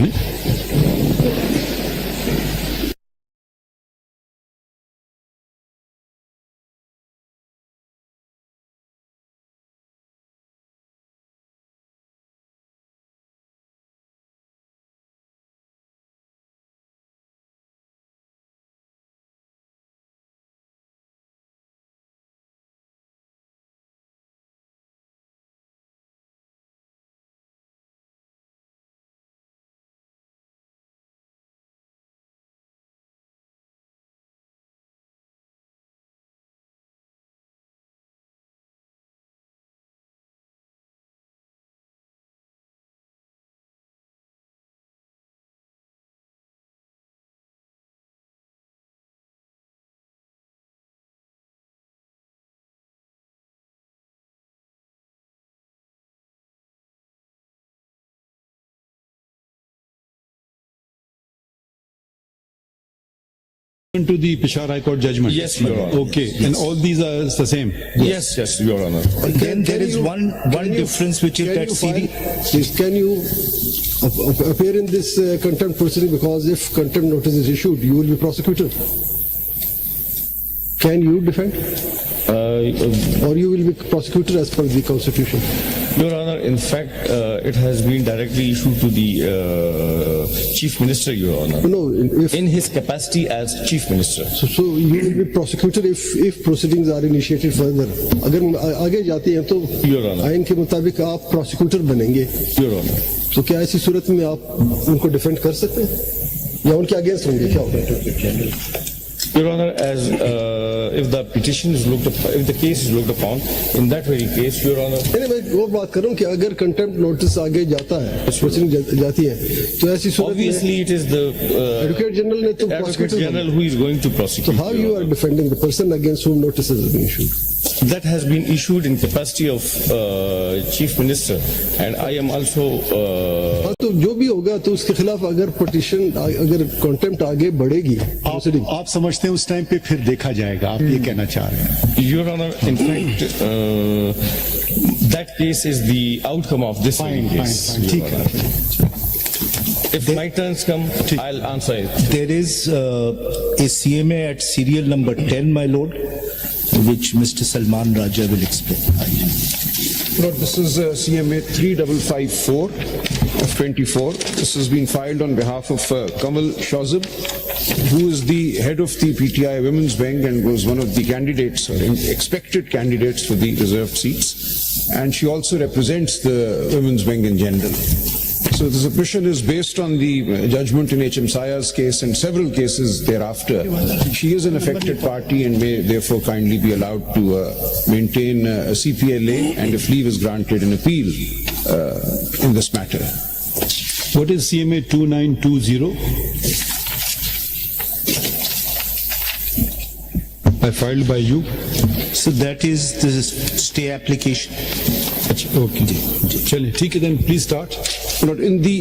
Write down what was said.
माने। To the Peshawar High Court judgment. Yes, Your Honor. Okay, and all these are the same. Yes, Your Honor. Then there is one difference, which is that CD. Can you appear in this contempt proceeding, because if contempt notice is issued, you will be prosecuted. Can you defend? Or you will be prosecuted as per the Constitution? Your Honor, in fact, it has been directly issued to the Chief Minister, Your Honor. No, in his capacity as Chief Minister. So you will be prosecuted if proceedings are initiated further. अगर आगे जाती हैं तो Your Honor. आइन के मुताबिक आप prosecutor बनेंगे. Your Honor. तो क्या ऐसी सूरत में आप उनको डिफेंड कर सकते हैं या उनके अगेंस्ट होंगे, क्या होगा? Your Honor, as if the petition is looked upon, if the case is looked upon, in that very case, Your Honor. नहीं, मैं वो बात कर रहा हूँ कि अगर कंटेम्प्ट नोटिस आगे जाता है, प्रोसीडिंग जाती है, तो ऐसी सूरत में Obviously, it is the advocate general ने तो Advocate General who is going to So prosecute. how you are defending the person against whom notices have been issued? That has been issued in capacity of Chief Minister, and I am also. हाँ, तो जो भी होगा तो उसके खिलाफ अगर petition, अगर कंटेम्प्ट आगे बढ़ेगी, प्रोसीडिंग आप समझते हैं उस टाइम पे फिर देखा जाएगा, आप ये कहना चाह रहे हैं? Your Honor, in fact, that case is the outcome of this Fine, case. fine, Your ठीक Honor. है. If my turns come, I'll answer it. There is a CMA at serial number 10, my lord, which Mr. Salman Raja will explain. Lord, this is CMA 3554 of 24. This has been filed on behalf of Kamal Shazib, who is the head of the PTI Women's Wing and was one of the candidates, or expected candidates for the reserved seats. And she also represents the Women's Wing in general. So the submission is based on the judgment in H.M. Saya's case and several cases thereafter. She is an affected party and may therefore kindly be allowed to maintain a CPLA, and if leave is granted, an appeal in this matter. What is CMA 2920? I filed by you. So that is the stay application. Okay. चलिए ठीक है, then please start. Not in the